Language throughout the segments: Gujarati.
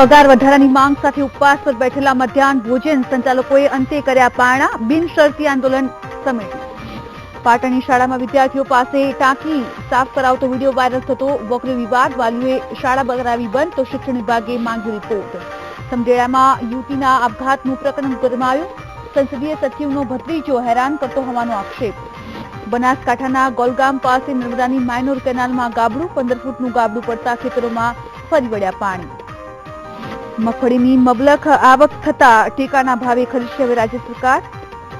પગાર વધારાની માંગ સાથે ઉપવાસ પર બેઠેલા મધ્યાહન ભોજન સંચાલકોએ અંતે કર્યા પારણા. બિનશરતી આંદોલન સમેટ્યું. પાટણની શાળામાં વિદ્યાર્થીઓ પાસે ટાંકી સાફ કરાવતો વિડીયો વાયરલ થતો વકર્યો વિવાદ. વાલીઓએ શાળા કરાવી બંધ તો શિક્ષણ વિભાગે માંગ્યો રિપોર્ટ. સમઢિયાળામાં યુવતીના આપઘાતનું પ્રકરણ ગરમાયું. સંસદીય સચિવનો ભત્રીજો હેરાન કરતો હોવાનો આક્ષેપ. બનાસકાંઠાના ગોલગામ પાસે નર્મદાની માઇનોર કેનાલમાં ગાબડું. 15 ફૂટનું ગાબડું પડતા ખેતરોમાં ફરી વળ્યા પાણી. મગફળીની મબલખ આવક થતા ટેકાના ભાવે ખરીદશે હવે રાજ્ય સરકાર.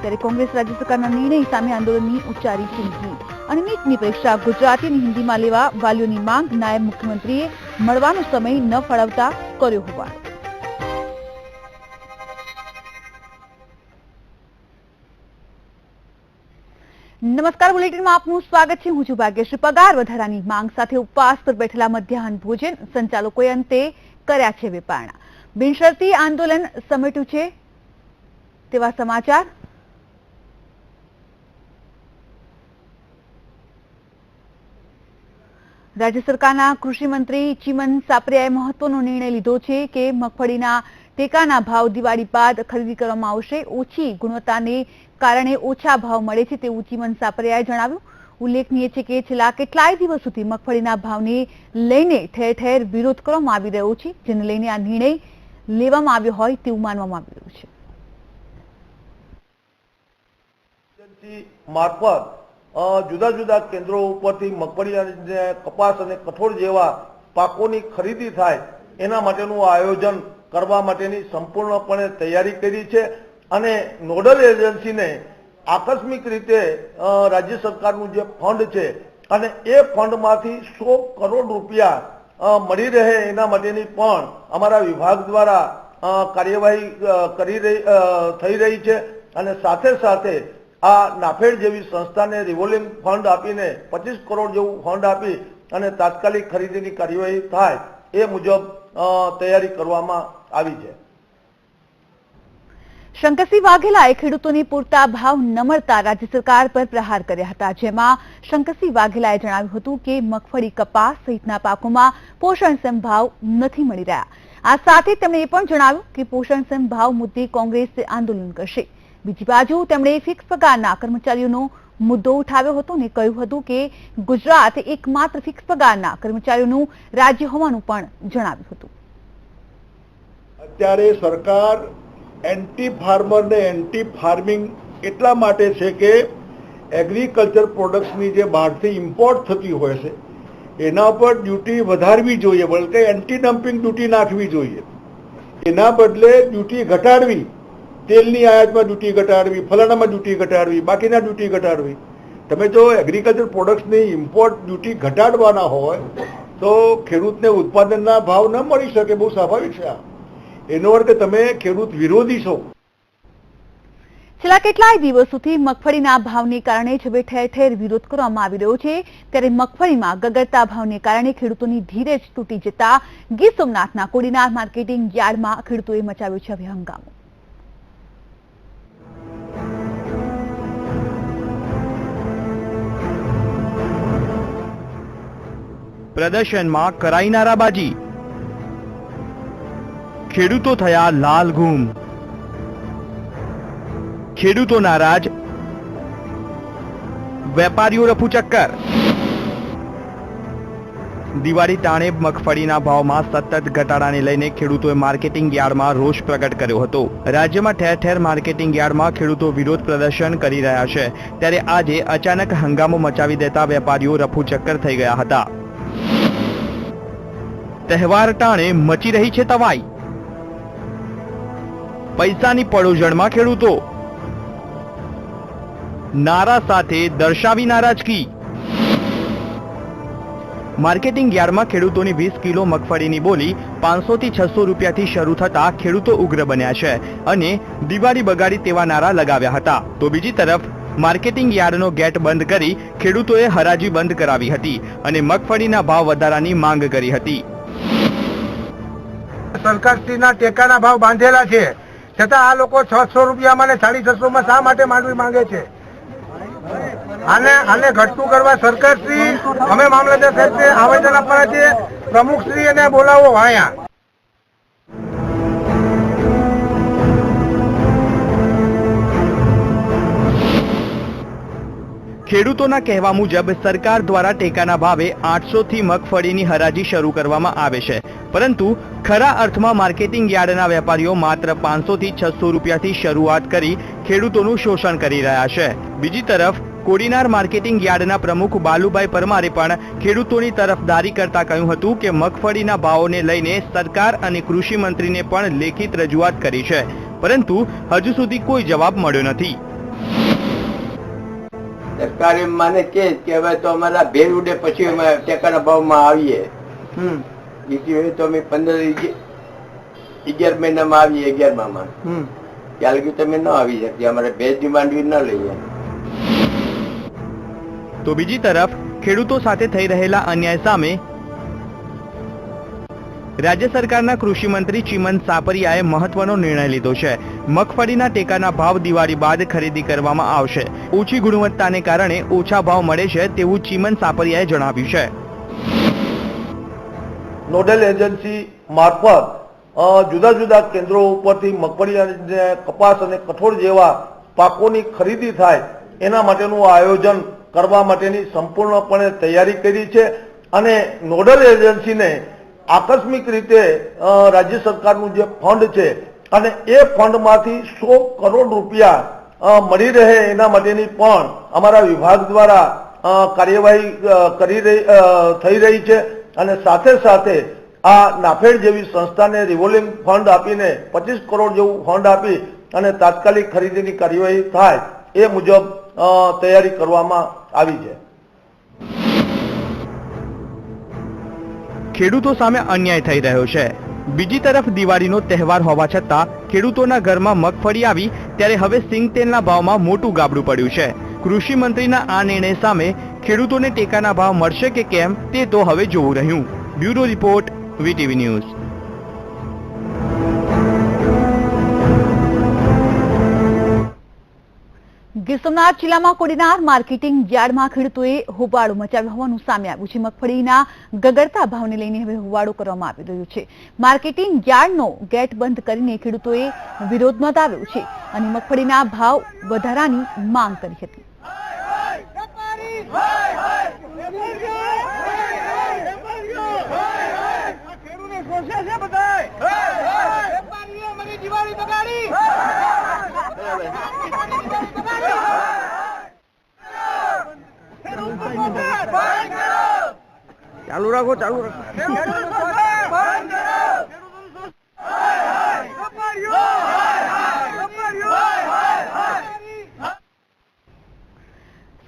ત્યારે કોંગ્રેસ રાજ્ય સરકારના નિર્ણય સામે આંદોલનની ઉચ્ચારી ચીમકી. અને નીટની પરીક્ષા ગુજરાતી અને હિન્દીમાં લેવા વાલીઓની માંગ. નાયબ મુખ્યમંત્રીએ મળવાનો સમય ન ફાળવતા કર્યો હોબાળો. નમસ્કાર, બુલેટિનમાં આપનું સ્વાગત છે. હું છું ભાગ્યશ્રી. પગાર વધારાની માંગ સાથે ઉપવાસ પર બેઠેલા મધ્યાહન ભોજન સંચાલકોએ અંતે કર્યા છે વેપારણા. બિનશરતી આંદોલન સમેટ્યું છે તેવા સમાચાર. રાજ્ય સરકારના કૃષિ મંત્રી ચીમન સાપરિયાએ મહત્વનો નિર્ણય લીધો છે કે મગફળીના ટેકાના ભાવ દિવાળી બાદ ખરીદી કરવામાં આવશે. ઓછી ગુણવત્તાને કારણે ઓછા ભાવ મળે છે તેવું ચીમન સાપરિયાએ જણાવ્યું. ઉલ્લેખનીય છે કે છેલ્લા કેટલાય દિવસ સુધી મગફળીના ભાવને લઈને ઠેર ઠેર વિરોધ કરવામાં આવી રહ્યો છે, જેને લઈને આ નિર્ણય લેવામાં આવ્યો હોય તેવું માનવામાં આવી રહ્યું છે. મારફત જુદા જુદા કેન્દ્રો ઉપરથી મગફળી અને કપાસ અને કઠોળ જેવા પાકોની ખરીદી થાય એના માટેનું આયોજન કરવા માટેની સંપૂર્ણપણે તૈયારી કરી છે. અને નોડલ એજન્સીને આકસ્મિક રીતે રાજ્ય સરકારનું જે ફંડ છે અને એ ફંડમાંથી 100 કરોડ રૂપિયા મળી રહે એના માટેની પણ અમારા વિભાગ દ્વારા કાર્યવાહી થઈ રહી છે. અને સાથે સાથે આ નાફેડ જેવી સંસ્થાને રિવોલ્વિંગ ફંડ આપીને 25 કરોડ જેવું ફંડ આપી અને તાત્કાલિક ખરીદીની કાર્યવાહી થાય એ મુજબ તૈયારી કરવામાં આવી છે. શંકરસિંહ વાઘેલાએ ખેડૂતોને પૂરતા ભાવ ન મળતા રાજ્ય સરકાર પર પ્રહાર કર્યા હતા. જેમાં શંકરસિંહ વાઘેલાએ જણાવ્યું હતું કે મગફળી, કપાસ સહિતના પાકોમાં પોષણક્ષમ ભાવ નથી મળી રહ્યા. આ સાથે તેમણે એ પણ જણાવ્યું કે પોષણક્ષમ ભાવ મુદ્દે કોંગ્રેસ આંદોલન કરશે. બીજી બાજુ તેમણે ફિક્સ પગારના કર્મચારીઓનો મુદ્દો ઉઠાવ્યો હતો અને કહ્યું હતું કે ગુજરાત એકમાત્ર ફિક્સ પગારના કર્મચારીઓનું રાજ્ય હોવાનું પણ જણાવ્યું હતું. અત્યારે સરકાર એન્ટી ફાર્મર ને એન્ટી ફાર્મિંગ એટલા માટે છે કે એગ્રીકલ્ચર પ્રોડક્ટ્સની જે બહારથી ઇમ્પોર્ટ થતી હોય છે એના પર ડ્યુટી વધારવી જોઈએ, બલકે એન્ટી ડમ્પિંગ ડ્યુટી નાખવી જોઈએ. એના બદલે ડ્યુટી ઘટાડવી, તેલની આયાતમાં ડ્યુટી ઘટાડવી, ફલાણામાં ડ્યુટી ઘટાડવી, બાકીના ડ્યુટી ઘટાડવી. તમે જો એગ્રીકલ્ચર પ્રોડક્ટ્સની ઇમ્પોર્ટ ડ્યુટી ઘટાડવાના હોય તો ખેડૂતને ઉત્પાદનના ભાવ ન મળી શકે, બહુ સ્વાભાવિક છે. એનો અર્થ કે તમે ખેડૂત વિરોધી છો. છેલ્લા કેટલાય દિવસોથી મગફળીના ભાવને કારણે જ હવે ઠેર ઠેર વિરોધ કરવામાં આવી રહ્યો છે. ત્યારે મગફળીમાં ગગડતા ભાવને કારણે ખેડૂતોની ધીરજ તૂટી જતા ગીર સોમનાથના કોડીનાર માર્કેટિંગ યાર્ડમાં ખેડૂતોએ મચાવ્યો છે હવે હંગામો. પ્રદર્શનમાં કરાઈ નારાબાજી, ખેડૂતો થયા લાલઘૂમ. ખેડૂતો નારાજ, વેપારીઓ રફુચક્કર. દિવાળી ટાણે મગફળીના ભાવમાં સતત ઘટાડાને લઈને ખેડૂતોએ માર્કેટિંગ યાર્ડમાં રોષ પ્રગટ કર્યો હતો. રાજ્યમાં ઠેર ઠેર માર્કેટિંગ યાર્ડમાં ખેડૂતો વિરોધ પ્રદર્શન કરી રહ્યા છે. ત્યારે આજે અચાનક હંગામો મચાવી દેતા વેપારીઓ રફુચક્કર થઈ ગયા હતા. તહેવાર ટાણે મચી રહી છે તવાઈ. પૈસાની પડોજણમાં ખેડૂતો, નારા સાથે દર્શાવી નારાજગી. માર્કેટિંગ યાર્ડમાં ખેડૂતોની 20 કિલો મગફળીની બોલી 500 થી 600 રૂપિયાથી શરૂ થતા ખેડૂતો ઉગ્ર બન્યા છે અને દિવાળી બગાડી તેવા નારા લગાવ્યા હતા. તો બીજી તરફ માર્કેટિંગ યાર્ડનો ગેટ બંધ કરી ખેડૂતોએ હરાજી બંધ કરાવી હતી અને મગફળીના ભાવ વધારાની માંગ કરી હતી. સરકારશ્રીના ટેકાના ભાવ બાંધેલા છે, છતાં આ લોકો 600 રૂપિયામાં ને 650 શા માટે માંડવી માંગે છે? આને ઘટતું કરવા સરકારશ્રી, અમે મામલતદાર સાહેબને આવેદન આપવાના છે. પ્રમુખશ્રી એને બોલાવો અહીંયા. ખેડૂતોના કહેવા મુજબ સરકાર દ્વારા ટેકાના ભાવે 800 થી મગફળીની હરાજી શરૂ કરવામાં આવે છે, પરંતુ ખરા અર્થમાં માર્કેટિંગ યાર્ડના વેપારીઓ માત્ર 500 થી 600 રૂપિયાથી શરૂઆત કરી ખેડૂતોનું શોષણ કરી રહ્યા છે. બીજી તરફ કોડીનાર માર્કેટિંગ યાર્ડના પ્રમુખ બાલુભાઈ પરમારે પણ ખેડૂતોની તરફદારી કરતા કહ્યું હતું કે મગફળીના ભાવોને લઈને સરકાર અને કૃષિ મંત્રીને પણ લેખિત રજૂઆત કરી છે, પરંતુ હજુ સુધી કોઈ જવાબ મળ્યો નથી. સરકાર એમ માને કે હવે તો અમારા ભેર ઉડે પછી અમે ટેકાના ભાવમાં આવીએ. બીજી હોય તો અમે 11 મહિનામાં આવીએ. 11માં ત્યાં લગી તમે ન આવી શકીએ, અમારે ભેજ ડિમાન્ડ ન લઈએ. તો બીજી તરફ ખેડૂતો સાથે થઈ રહેલા અન્યાય સામે રાજ્ય સરકારના કૃષિ મંત્રી ચીમન સાપરિયાએ મહત્વનો નિર્ણય લીધો છે. મગફળીના ટેકાના ભાવ દિવાળી બાદ ખરીદી કરવામાં આવશે. ઓછી ગુણવત્તાને કારણે ઓછા ભાવ મળે છે તેવું ચીમન સાપરિયાએ જણાવ્યું છે. નોડલ એજન્સી મારફત જુદા જુદા કેન્દ્રો ઉપરથી મગફળી અને કપાસ અને કઠોળ જેવા પાકોની ખરીદી થાય એના માટેનું આયોજન કરવા માટેની સંપૂર્ણપણે તૈયારી કરી છે. અને નોડલ એજન્સીને આકસ્મિક રીતે રાજ્ય સરકારનું જે ફંડ છે અને એ ફંડમાંથી 100 કરોડ રૂપિયા મળી રહે એના માટેની પણ અમારા વિભાગ દ્વારા કાર્યવાહી થઈ રહી છે. અને સાથે સાથે આ નાફેડ જેવી સંસ્થાને રિવોલ્વિંગ ફંડ આપીને 25 કરોડ જેવું ફંડ આપી અને તાત્કાલિક ખરીદીની કાર્યવાહી થાય એ મુજબ તૈયારી કરવામાં આવી છે. ખેડૂતો સામે અન્યાય થઈ રહ્યો છે. બીજી તરફ દિવાળીનો તહેવાર હોવા છતાં ખેડૂતોના ઘરમાં મગફળી આવી ત્યારે હવે સિંગતેલના ભાવમાં મોટું ગાબડું પડ્યું છે. કૃષિ મંત્રીના આ નિર્ણય સામે ખેડૂતોને ટેકાના ભાવ મળશે કે કેમ તે તો હવે જોવું રહ્યું. Bureau report, VTV news. Gir Somnath જિલ્લામાં કોડીનાર માર્કેટિંગ યાર્ડમાં ખેડૂતોએ હોબાળો મચાવ્યો હોવાનું સામે આવ્યું છે. મગફળીના ગગડતા ભાવને લઈને હવે હોબાળો કરવામાં આવી રહ્યો છે. માર્કેટિંગ યાર્ડનો ગેટ બંધ કરીને ખેડૂતોએ વિરોધ નોંધાવ્યો છે અને મગફળીના ભાવ વધારાની માંગ કરી હતી. ચાલુ રાખો, ચાલુ રાખો.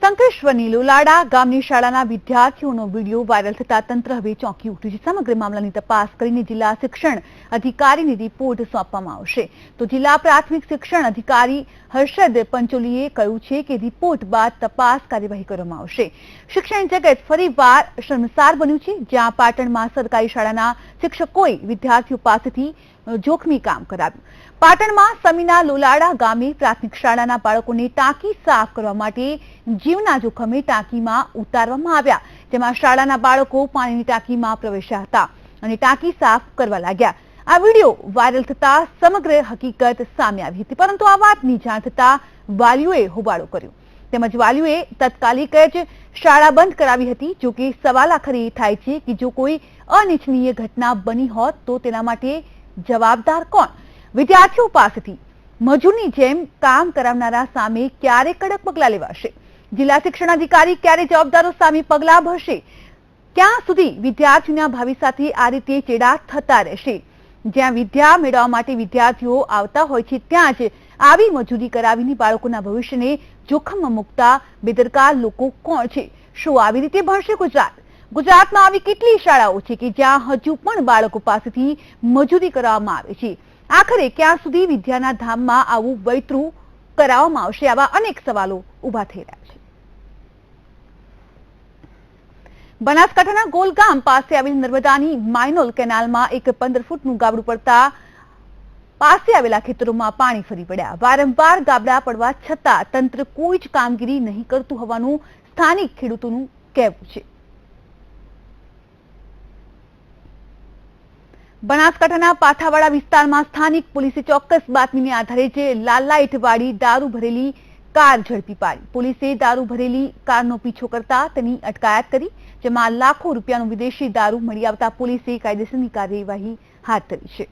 શંખેશ્વરની લોલાડા ગામની શાળાના વિદ્યાર્થીઓનો વિડીયો વાયરલ થતા તંત્ર હવે ચોંકી ઉઠ્યું છે. સમગ્ર મામલાની તપાસ કરીને જિલ્લા શિક્ષણ અધિકારીની રિપોર્ટ સોંપવામાં આવશે. તો જિલ્લા પ્રાથમિક શિક્ષણ અધિકારી હર્ષદ પંચોલીએ કહ્યું છે કે રિપોર્ટ બાદ તપાસ કાર્યવાહી કરવામાં આવશે. શિક્ષણ જગત ફરીવાર શર્મસાર બન્યું છે, જ્યાં પાટણમાં સરકારી શાળાના શિક્ષકોએ વિદ્યાર્થીઓ પાસેથી જોખમી કામ કરાવ્યું. પાટણમાં સમીના લોલાડા ગામે પ્રાથમિક શાળાના બાળકોને ટાંકી સાફ કરવા માટે જીવના જોખમે ટાંકીમાં ઉતારવામાં આવ્યા, જેમાં શાળાના બાળકો પાણીની ટાંકીમાં પ્રવેશ્યા હતા અને ટાંકી સાફ કરવા લાગ્યા. આ વિડીયો વાયરલ થતા સમગ્ર હકીકત સામે આવી હતી, પરંતુ આ વાતની જાણ થતા વાલીઓએ હોબાળો કર્યો. તેમજ વાલીઓએ તાત્કાલિક જ શાળા બંધ કરાવી હતી. જોકે સવાલ આખરે એ થાય છે કે જો કોઈ અનિચ્છનીય ઘટના બની હોત તો તેના માટે જવાબદાર કોણ? વિદ્યાર્થીઓ પાસેથી મજૂરની જેમ કામ કરાવનારા સામે ક્યારે કડક પગલાં લેવાશે? જિલ્લા શિક્ષણ અધિકારી ક્યારે જવાબદારો સામે પગલાં ભરશે? ક્યાં સુધી વિદ્યાર્થીઓના ભાવિ સાથે આ રીતે ચેડા થતા રહેશે? જ્યાં વિદ્યા મેળવવા માટે વિદ્યાર્થીઓ આવતા હોય છે ત્યાં જ આવી મજૂરી કરાવીને બાળકોના ભવિષ્યને જોખમમાં મૂકતા બેદરકાર લોકો કોણ છે? શું આવી રીતે ભણશે ગુજરાત? ગુજરાતમાં આવી કેટલી શાળાઓ છે કે જ્યાં હજુ પણ બાળકો પાસેથી મજૂરી કરવામાં આવે છે? આખરે ક્યાં સુધી વિદ્યાના ધામમાં આવું વૈતરું કરાવવામાં આવશે? આવા અનેક સવાલો ઉભા થઈ રહ્યા છે. બનાસકાંઠાના ગોલગામ પાસે આવેલ નર્મદાની માઇનોલ કેનાલમાં એક 15 ફૂટનું ગાબડું પડતા પાસે આવેલા ખેતરોમાં પાણી ફરી પડ્યા. વારંવાર ગાબડા પડવા છતાં તંત્ર કોઈ જ કામગીરી નહીં કરતું હોવાનું સ્થાનિક ખેડૂતોનું કહેવું છે. બનાસકાંઠાના પાથાવાડા વિસ્તારમાં સ્થાનિક પોલીસે ચોક્કસ બાતમીને આધારે જે લાલાઈટ વાળી દારૂ ભરેલી કાર ઝડપી પાડી. પોલીસે દારૂ ભરેલી કારનો પીછો કરતા તેની અટકાયત કરી, જેમાં લાખો રૂપિયાનો વિદેશી દારૂ મળી આવતા પોલીસે કાયદેસરની કાર્યવાહી હાથ ધરી છે.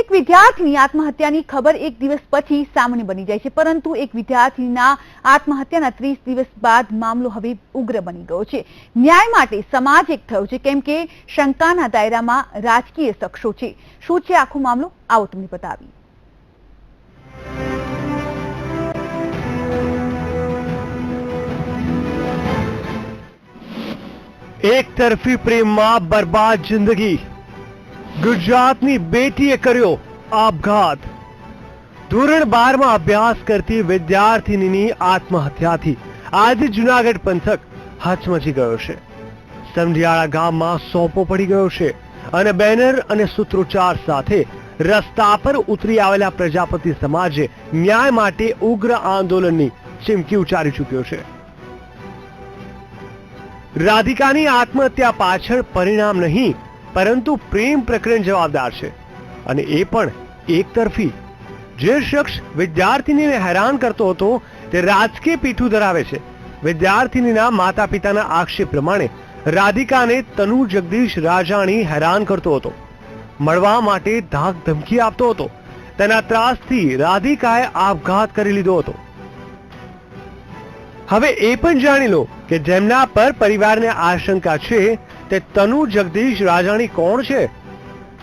એક વિદ્યાર્થીની આત્મહત્યાની ખબર એક દિવસ પછી સામાન્ય બની જાય છે, પરંતુ એક વિદ્યાર્થીના આત્મહત્યાના 30 દિવસ બાદ મામલો હવે ઉગ્ર બની ગયો છે. ન્યાય માટે સમાજ એક થયો છે, કેમ કે શંકાના દાયરામાં રાજકીય શખ્સો છે. શું છે આખો મામલો, આવો તમને બતાવી. એક તરફી પ્રેમમાં બરબાદ જિંદગી. ગુજરાતની બેટીએ કર્યો આપઘાત. ધોરણ 12માં અભ્યાસ કરતી વિદ્યાર્થીનીની આત્મહત્યાથી આજે જુનાગઢ પંથક હચમચી ગયો છે. સમઢિયાળા ગામમાં સોંપો પડી ગયો છે અને બેનર અને સૂત્રોચ્ચાર સાથે રસ્તા પર ઉતરી આવેલા પ્રજાપતિ સમાજે ન્યાય માટે ઉગ્ર આંદોલનની ચીમકી ઉચ્ચારી ચૂક્યો છે. રાધિકાની આત્મહત્યા પાછળ પરિણામ નહીં પરંતુ પ્રેમ પ્રકરણ જવાબદાર છે, અને એ પણ એક તરફી. જે શખ્સ વિદ્યાર્થીનીને હેરાન કરતો હતો તે રાજકીય પીઠું ધરાવે છે. વિદ્યાર્થીનીના માતા પિતાના આક્ષેપ પ્રમાણે રાધિકાને તનુ જગદીશ રાજાણી હેરાન કરતો હતો, મળવા માટે ધાક ધમકી આપતો હતો. તેના ત્રાસથી રાધિકાએ આપઘાત કરી લીધો હતો. હવે એ પણ જાણી લો કે જેમના પર પરિવારને આશંકા છે તે તનુ જગદીશ રાજાણી કોણ છે.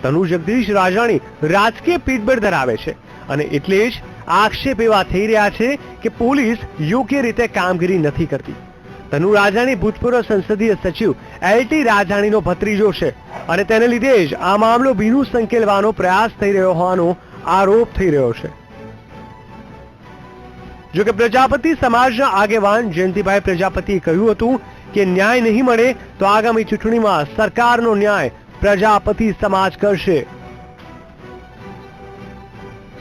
તનુ જગદીશ રાજાણી રાજકીય પીઠબળ ધરાવે છે, અને એટલે જ આક્ષેપ એવા થઈ રહ્યા છે કે પોલીસ યોગ્ય રીતે કામગીરી નથી કરતી. તનુ રાજાણી ભૂતપૂર્વ સંસદીય સચિવ LT રાજાણીનો ભત્રીજો છે, અને તેને લીધે જ આ મામલો ભીનું સંકેલવાનો પ્રયાસ થઈ રહ્યો હોવાનો આરોપ થઈ રહ્યો છે. જોકે પ્રજાપતિ સમાજના આગેવાન જયંતિભાઈ પ્રજાપતિએ કહ્યું હતું કે ન્યાય નહીં મળે તો આગામી ચૂંટણીમાં સરકારનો ન્યાય પ્રજાપતિ સમાજ કરશે.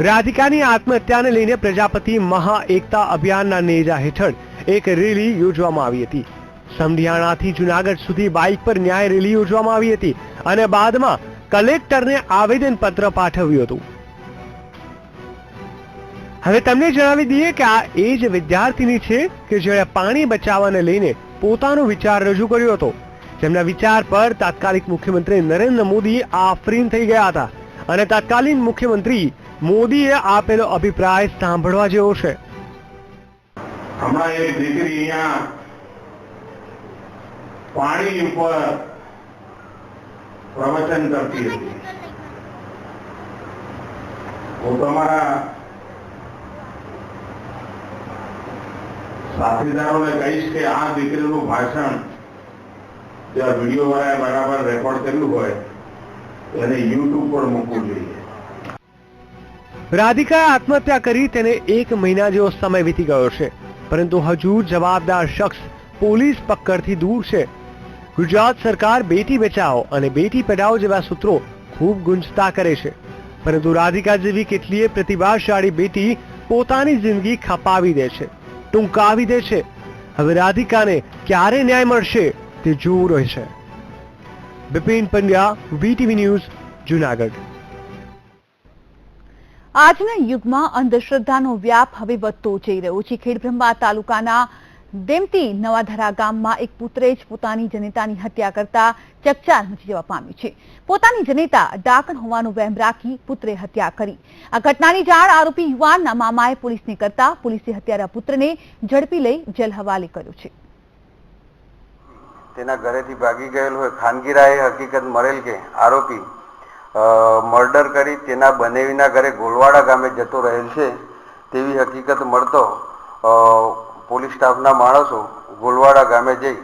રાધિકાની આત્મહત્યાને લઈને પ્રજાપતિ મહા એકતા અભિયાનના નેજા હેઠળ એક રેલી યોજવામાં આવી હતી. સમઢિયાણાથી જુનાગઢ સુધી બાઇક પર ન્યાય રેલી યોજવામાં આવી હતી અને બાદમાં કલેક્ટરને આવેદનપત્ર પાઠવ્યું હતું. હવે તમને જણાવી દઈએ કે આ એ જ વિદ્યાર્થીની છે કે જેણે પાણી બચાવવાને લઈને પોતાનો વિચાર રજૂ કર્યો હતો, જેમના વિચાર પર તાત્કાલિક મુખ્યમંત્રી નરેન્દ્ર મોદી આફરીન થઈ ગયા હતા, અને તત્કાલીન મુખ્યમંત્રી મોદીએ આપેલો અભિપ્રાય સાંભળવા જેવો છે. હમણાં એક દીકરી અહીંયા પાણી ઉપર પ્રવચન કરતી હતી. હું તમારા સાથીદારોને કહીશ કે આ દીકરીનું ભાષણ જ્યાં વિડીયો વાળાએ બરાબર રેકોર્ડ કર્યું હોય એને યુટ્યુબ પર મૂકવું જોઈએ. રાધિકાએ આત્મહત્યા કરી તેને 1 મહિના જેવો સમય વીતી ગયો છે, પરંતુ હજુ જવાબદાર શખ્સ પોલીસ પકડથી દૂર છે. ગુજરાત સરકાર બેટી બચાવો અને બેટી પઢાઓ જેવા સૂત્રો ખૂબ ગુંજતા કરે છે, પરંતુ રાધિકા જેવી કેટલીય પ્રતિભાશાળી બેટી પોતાની જિંદગી ખપાવી દે છે, ટૂંકાવી દે છે. હવે રાધિકાને ક્યારે ન્યાય મળશે તે જોવું રહેશે. Bipin Pandya, VTV news, Junagadh. આજના યુગમાં અંધશ્રદ્ધાનો વ્યાપ હવે વધતો જઈ રહ્યો છે. ખેડબ્રહ્મા તાલુકાના દેમતી નવાધરા ગામમાં એક પુત્રે જ પોતાની જનેતાની હત્યા કરતા ચકચાર મચી જવા પામ્યું છે. પોતાની જનેતા ડાકણ હોવાનો વહેમ રાખી પુત્રે હત્યા કરી. આ ઘટનાની જાણ આરોપી યુવાનના મામાએ પોલીસને કરતા પોલીસે હત્યારા પુત્રને ઝડપી લઈ જેલ હવાલે કર્યો છે. તેના ઘરેથી ભાગી ગયેલ હોય ખાનગીરાએ હકીકત મળેલ કે આરોપી મર્ડર કરી તેના બનેવીના ઘરે ગોલવાડા ગામે જતો રહેલ છે તેવી હકીકત મળતો પોલીસ સ્ટાફના માણસો ગોલવાડા ગામે જઈ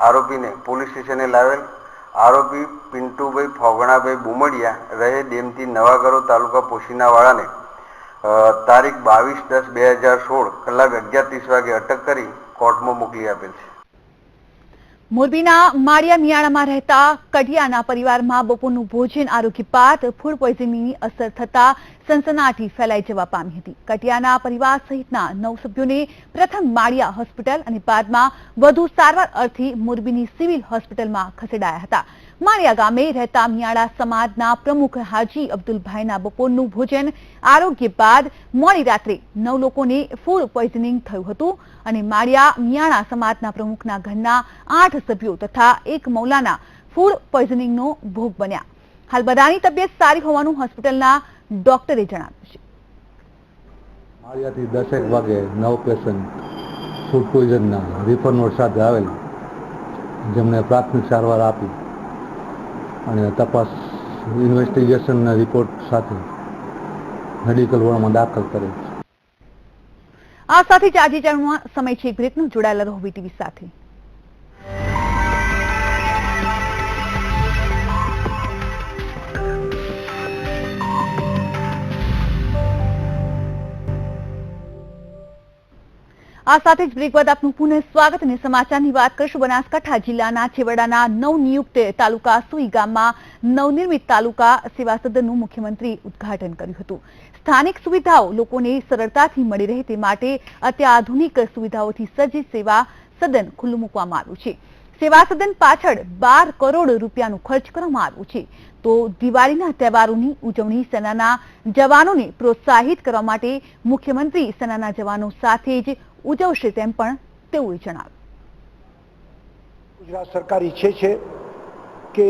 આરોપીને પોલીસ સ્ટેશને લાવેલ. આરોપી પિન્ટુભાઈ ફોગણાભાઈ બુમડિયા રહે દેમતી નવાગરો તાલુકા પોશીનાવાળાને તારીખ 22/10/2016 કલાક 11:30 વાગે અટક કરી કોર્ટમાં મોકલી આપેલ છે. મોરબીના માળિયા મિયાણામાં રહેતા કઢિયાના પરિવારમાં બપોરનું ભોજન આરોગ્ય બાદ ફૂડ પોઈઝનિંગની અસર થતા સનસનાટી ફેલાઈ જવા પામી હતી. કઢિયાના પરિવાર સહિતના 9 સભ્યોને પ્રથમ માળિયા હોસ્પિટલ અને બાદમાં વધુ સારવાર અર્થે મોરબીની સિવિલ હોસ્પિટલમાં ખસેડાયા હતા. માળિયા ગામે રહેતા મિયાણા સમાજના પ્રમુખ હાજી અબ્દુલભાઈના બપોરનું ભોજન આરોગ્ય બાદ મોડી રાત્રે 9 લોકોને ફૂડ પોઈઝનિંગ થયું હતું અને મિયાણા સમાજના પ્રમુખના ઘરના 8 સભ્યો તથા એક મૌલાના ફૂડ પોઈઝનિંગનો ભોગ બન્યા. હાલ બધાની તબિયત સારી હોવાનું હોસ્પિટલના ડોક્ટરે જણાવ્યું છે. માળિયાથી 10 વાગે 9 પેશન્ટ ફૂડ પોઈઝનના રિફર નોટ સાથે આવેલ, જેમને પ્રાથમિક સારવાર આપી અને તપાસ ઇન્વેસ્ટિગેશનના રિપોર્ટ સાથે મેડિકલ વોર્ડમાં દાખલ કરેલ. આ સાથે જ આજે જાણવા સમય છે બ્રેકનો. જોડાયેલા રહો વીટીવી સાથે. આ સાથે જ બ્રેક બાદ આપનું પુનઃ સ્વાગત અને સમાચારની વાત કરીશું. બનાસકાંઠા જિલ્લાના છેવાડાના નવનિયુક્ત તાલુકા સુઈ ગામમાં નવનિર્મિત તાલુકા સેવા સદનનું મુખ્યમંત્રી ઉદ્ઘાટન કર્યું હતું. સ્થાનિક સુવિધાઓ લોકોને સરળતાથી મળી રહે તે માટે અત્યાધુનિક સુવિધાઓથી સજ્જ સેવા સદન ખુલ્લું મૂકવામાં આવ્યું છે. સેવા સદન પાછળ 12 કરોડ રૂપિયાનો ખર્ચ કરવામાં આવ્યો છે. તો દિવાળીના તહેવારોની ઉજવણી સેનાના જવાનોને પ્રોત્સાહિત કરવા માટે મુખ્યમંત્રી સેનાના જવાનો સાથે જ ઉજવશે તેમ પણ તેઓએ જણાવ્યું. ગુજરાત સરકાર ઈચ્છે છે કે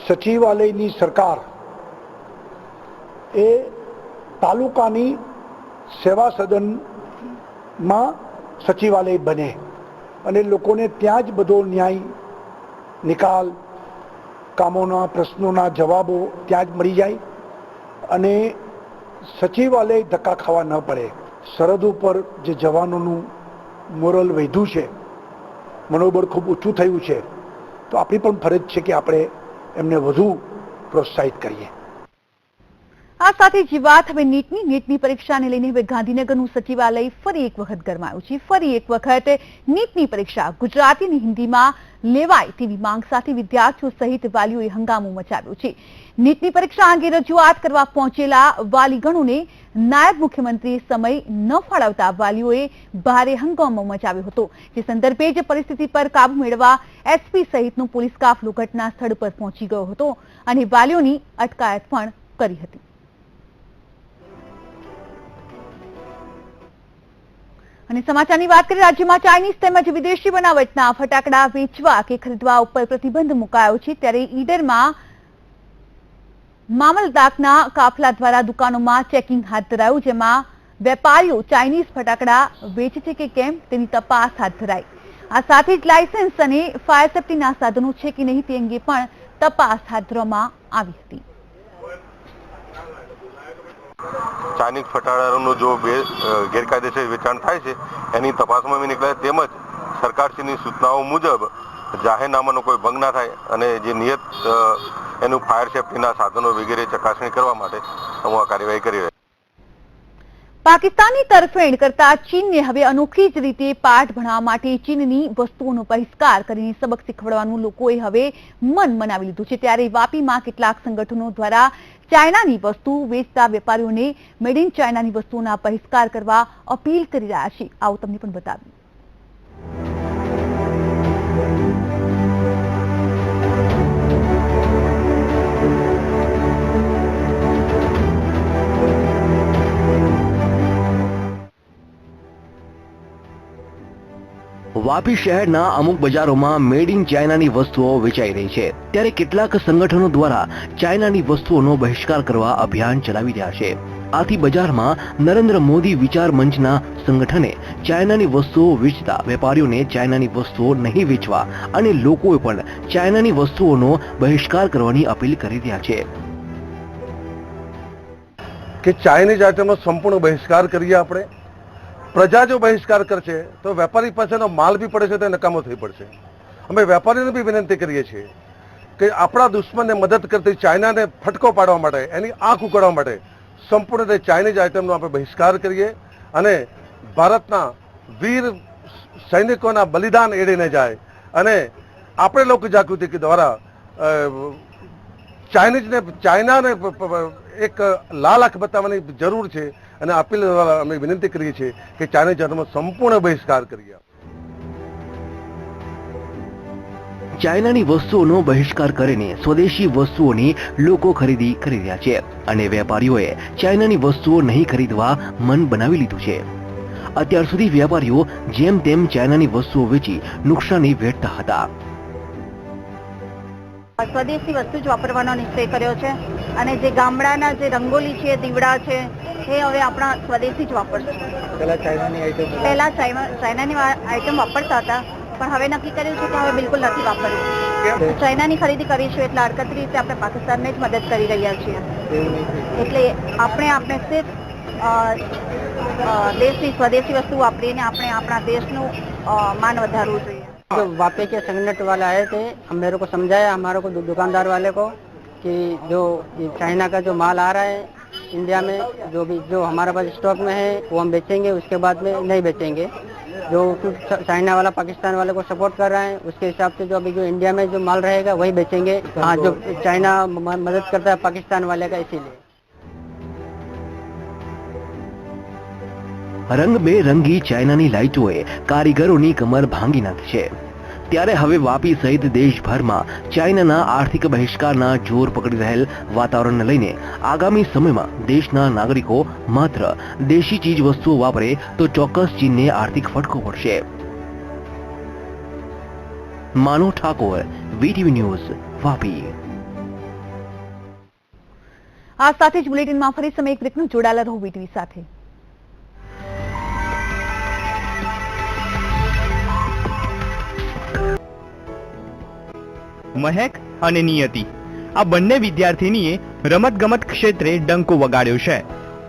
સચિવાલયની સરકાર એ તાલુકાની સેવા સદનમાં સચિવાલય બને અને લોકોને ત્યાં જ બધો ન્યાય નિકાલ, કામોના પ્રશ્નોના જવાબો ત્યાં જ મળી જાય અને સચિવાલય ધક્કા ખાવા ન પડે. સરહદ ઉપર જે જવાનોનું મોરલ વધ્યું છે, મનોબળ ખૂબ ઊંચું થયું છે, તો આપણી પણ ફરજ છે કે આપણે એમને વધુ પ્રોત્સાહિત કરીએ. આ સાથે જ વાત હવે નીટની પરીક્ષાને લઈને હવે ગાંધીનગરનું સચિવાલય ફરી એક વખત ગરમાયું છે. ફરી એક વખત નીટની પરીક્ષા ગુજરાતી અને હિન્દીમાં લેવાય તેવી માંગ સાથે વિદ્યાર્થીઓ સહિત વાલીઓએ હંગામો મચાવ્યો છે. નીટની પરીક્ષા અંગે રજૂઆત કરવા પહોંચેલા વાલીગણોને નાયબ મુખ્યમંત્રીએ સમય ન ફાળવતા વાલીઓએ ભારે હંગામો મચાવ્યો હતો. જે સંદર્ભે જ પરિસ્થિતિ પર કાબુ મેળવવા એસપી સહિતનો પોલીસ કાફલો ઘટના સ્થળ પર પહોંચી ગયો હતો અને વાલીઓની અટકાયત પણ કરી હતી. અને સમાચારની વાત કરીએ, રાજ્યમાં ચાઇનીઝ તેમજ વિદેશી બનાવટના ફટાકડા વેચવા કે ખરીદવા ઉપર પ્રતિબંધ મુકાયો છે. ત્યારે ઈડરમાં મામલતદારના કાફલા દ્વારા દુકાનોમાં ચેકિંગ હાથ ધરાયું, જેમાં વેપારીઓ ચાઇનીઝ ફટાકડા વેચે છે કે કેમ તેની તપાસ હાથ ધરાઈ. આ સાથે જ લાયસન્સ અને ફાયર સેફટીના સાધનો છે કે નહીં તે અંગે પણ તપાસ હાથ ધરવામાં આવી હતી. ચાઇનીઝ ફટાકડાનું જો ગેરકાયદેસર વેચાણ થાય છે એની તપાસમાં નીકળે, તેમજ સરકારશ્રીની સૂચનાઓ મુજબ જાહેરનામાનો કોઈ ભંગ ના થાય અને જે નિયત એનું ફાયર સેફટીના સાધનો વગેરે ચકાસણી કરવા માટે હું આ કાર્યવાહી કરી રહ્યો. પાકિસ્તાનની તરફેણ કરતા ચીનને હવે અનોખી જ રીતે પાઠ ભણાવવા માટે ચીનની વસ્તુઓનો બહિષ્કાર કરીને સબક શીખવાડવાનું લોકોએ હવે મન બનાવી લીધું છે. ત્યારે વાપીમાં કેટલાક સંગઠનો દ્વારા ચાઇનાની વસ્તુ વેચતા વેપારીઓને મેડ ઇન ચાઇનાની વસ્તુઓના બહિષ્કાર કરવા અપીલ કરી રહ્યા છે. આવો તમને પણ બતાવ્યું. વાપી શહેરના અમુક બજારોમાં મેડ ઇન ચાઇનાની વસ્તુઓ વેચાઈ રહી છે. ત્યારે કેટલાક સંગઠનો દ્વારા ચાઇનાની વસ્તુઓનો બહિષ્કાર કરવા અભિયાન ચલાવી રહ્યા છે. આથી બજારમાં નરેન્દ્ર મોદી વિચાર મંચના સંગઠને ચાઇનાની વસ્તુઓ વેચતા વેપારીઓને ચાઇનાની વસ્તુઓ નહીં વેચવા અને લોકોએ પણ ચાઇનાની વસ્તુઓનો બહિષ્કાર કરવાની અપીલ કરી રહ્યા છે. કે ચાઇનીઝ આઇટમનો સંપૂર્ણ બહિષ્કાર કરીએ આપણે. પ્રજા જો બહિષ્કાર કરશે તો વેપારી પાસેનો માલ બી પડે છે તો નકામો થઈ પડશે. અમે વેપારીને બી વિનંતી કરીએ છીએ કે આપણા દુશ્મનને મદદ કરતી ચાઇનાને ફટકો પાડવા માટે, એની આંખ ઉગાડવા માટે સંપૂર્ણ રીતે ચાઇનીઝ આઇટમનો આપણે બહિષ્કાર કરીએ અને ભારતના વીર સૈનિકોના બલિદાન એડીને જાય અને આપણે લોક જાગૃતિ દ્વારા ચાઇનાને એક લાલ આંખ બતાવવાની જરૂર છે અને અપીલ દ્વારા અમે વિનંતી કરીએ છીએ કે ચાઇનીઝ આઇટમનો સંપૂર્ણ બહિષ્કાર કરીએ. ચાઇનાની વસ્તુઓનો બહિષ્કાર કરીને સ્વદેશી વસ્તુઓની લોકો ખરીદી કરી રહ્યા છે અને વેપારીઓએ ચાઇનાની વસ્તુઓ નહીં ખરીદવા મન બનાવી લીધું છે. અત્યાર સુધી વેપારીઓ જેમ તેમ ચાઇનાની વસ્તુઓ વેચી નુકસાની વેઠતા હતા. સ્વદેશી વસ્તુ જ વાપરવાનો નિશ્ચય કર્યો છે અને જે ગામડાના જે રંગોલી છે, દીવડા છે, એ હવે આપણા સ્વદેશી જ વાપરશે. પહેલા ચાઇનાની આઈટમ વાપરતા હતા, પણ હવે નક્કી કર્યું છે કે હવે બિલકુલ નથી વાપરવું. ચાઇનાની ખરીદી કરીશું એટલે આડકતરી રીતે આપણે પાકિસ્તાનને જ મદદ કરી રહ્યા છીએ. એટલે આપણે સિર્ફ દેશની સ્વદેશી વસ્તુ વાપરીને આપણે આપણા દેશનું માન વધારવું જોઈએ. जो वापे के संगठन वाले आए थे, हम मेरे को समझाया हमारे को दुकानदार वाले को कि जो चाइना का जो माल आ रहा है इंडिया में, जो हमारे पास स्टॉक में है वो हम बेचेंगे, उसके बाद में नहीं बेचेंगे. जो चाइना वाला पाकिस्तान वाले को सपोर्ट कर रहा है उसके हिसाब से जो अभी जो इंडिया में जो माल रहेगा वही बेचेंगे. हाँ, जो चाइना मदद करता है पाकिस्तान वाले का, इसीलिए. રંગબેરંગી ચાઇનાની લાઇટોએ કારીગરોની કમર ભાંગી નાખી છે. ત્યારે હવે વાપી સહિત દેશભરમાં ચાઇનાના આર્થિક બહિષ્કારના જોર પકડી રહેલ વાતાવરણને લઈને આગામી સમયમાં દેશના નાગરિકો માત્ર દેશી ચીજ વસ્તુઓ વાપરે તો ચોક્કસ ચીનને આર્થિક ફટકો પડશે. માનવ ઠાકોર, વીટીવી ન્યૂઝ, વાપી. આ સાથે જ બુલેટિનમાં ફરી સમય એક બ્રેકનું જોડાયેલા રહો વીટીવી સાથે. મહેક અને નિયતિ આ બંને વિદ્યાર્થીનીએ રમતગમત ક્ષેત્રે ડંકો વગાડ્યો છે.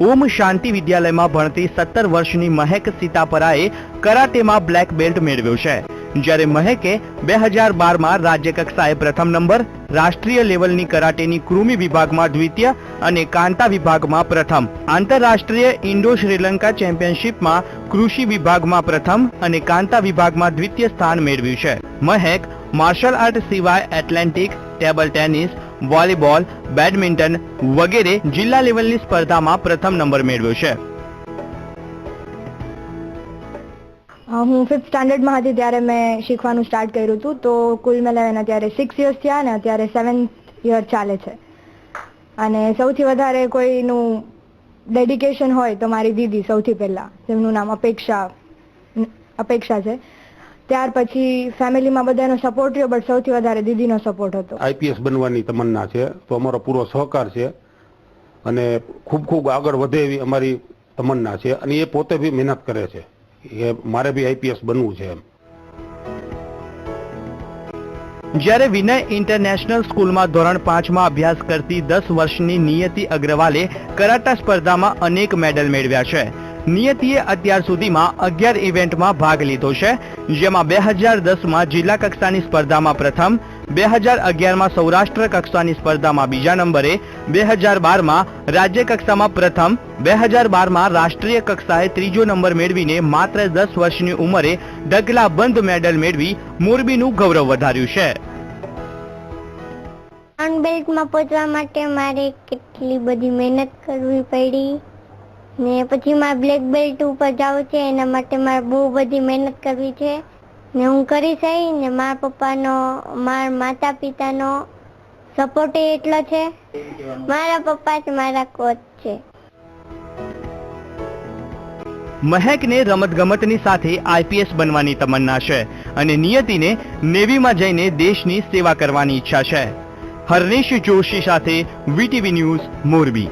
ઓમ શાંતિ વિદ્યાલયમાં ભણતી 17 વર્ષની મહેક સીતાપરાએ કરાટેમાં બ્લેક બેલ્ટ મેળવ્યો છે. જ્યારે મહેકે 2012માં રાજ્ય કક્ષાએ પ્રથમ નંબર, રાષ્ટ્રીય લેવલની કરાટેની કૃમિ વિભાગમાં દ્વિતીય અને કાંતા વિભાગમાં પ્રથમ, આંતરરાષ્ટ્રીય ઇન્ડો શ્રીલંકા ચેમ્પિયનશિપમાં કૃષિ વિભાગમાં પ્રથમ અને કાંતા વિભાગમાં દ્વિતીય સ્થાન મેળવ્યું છે. મહેક માર્શલ આર્ટ સિવાય athletic, table tennis, volleyball, badminton વગેરે જિલ્લા લેવલની સ્પર્ધામાં પ્રથમ નંબર મેળવ્યો છે. હું 5th સ્ટાન્ડર્ડમાં હતી ત્યારે મેં શીખવાનું સ્ટાર્ટ કર્યું હતું. તો કુલ મિલાવીને અત્યારે 6 years થયા અને અત્યારે 7th year ચાલે છે. અને સૌથી વધારે કોઈનું ડેડિકેશન હોય તો મારી દીદી સૌથી પહેલા, જેમનું નામ અપેક્ષા છે. ત્યાર પછી ફેમિલીમાં બધાનો સપોર્ટ રહ્યો, બટ સૌથી વધારે દીદીનો સપોર્ટ હતો. આઈપીએસ બનવાની તમન્ના છે, તો અમારો પૂરો સહકાર છે અને ખૂબ આગળ વધે એવી અમારી તમન્ના છે. અને એ પોતે બી મહેનત કરે છે, એ મારે બી આઈપીએસ બનવું છે એમ. જ્યારે વિનય ઇન્ટરનેશનલ સ્કૂલમાં ધોરણ 5માં અભ્યાસ કરતી 10 વર્ષની નિયતિ અગ્રવાલે કરાટા સ્પર્ધામાં અનેક મેડલ મેળવ્યા છે. નિયતિએ અત્યાર સુધીમાં 11 ઇવેન્ટમાં ભાગ લીધો છે, જેમાં 2010માં જિલ્લા કક્ષાની સ્પર્ધામાં પ્રથમ, 2011માં સૌરાષ્ટ્ર કક્ષાની સ્પર્ધામાં બીજા નંબરે, 2012માં રાજ્ય કક્ષામાં પ્રથમ, 2012માં રાષ્ટ્રીય કક્ષાએ ત્રીજો નંબર મેળવીને માત્ર 10 વર્ષની ઉંમરે ઢગલાબંધ મેડલ મેળવી મોરબીનું ગૌરવ વધાર્યું છે. બ્રાઉન બેલ્ટમાં પહોંચવા માટે મારે કેટલી બધી મહેનત કરવી પડી ને પછી મારે બ્લેક બેલ્ટ ઉપર જવું છે, એના માટે મારે બહુ બધી મહેનત કરવી છે ને હું કરી શકી ને મારા પપ્પાનો, મારા માતા પિતાનો સપોર્ટ એટલો છે. મારા પપ્પા જ મારા કોચ છે. મહેકને રમતગમતની સાથે આઈપીએસ બનવાની તમન્ના છે અને નિયતિને નેવીમાં જઈને દેશની સેવા કરવાની ઈચ્છા છે. હર્નિશ જોશી સાથે વીટીવી ન્યૂઝ, મોરબી.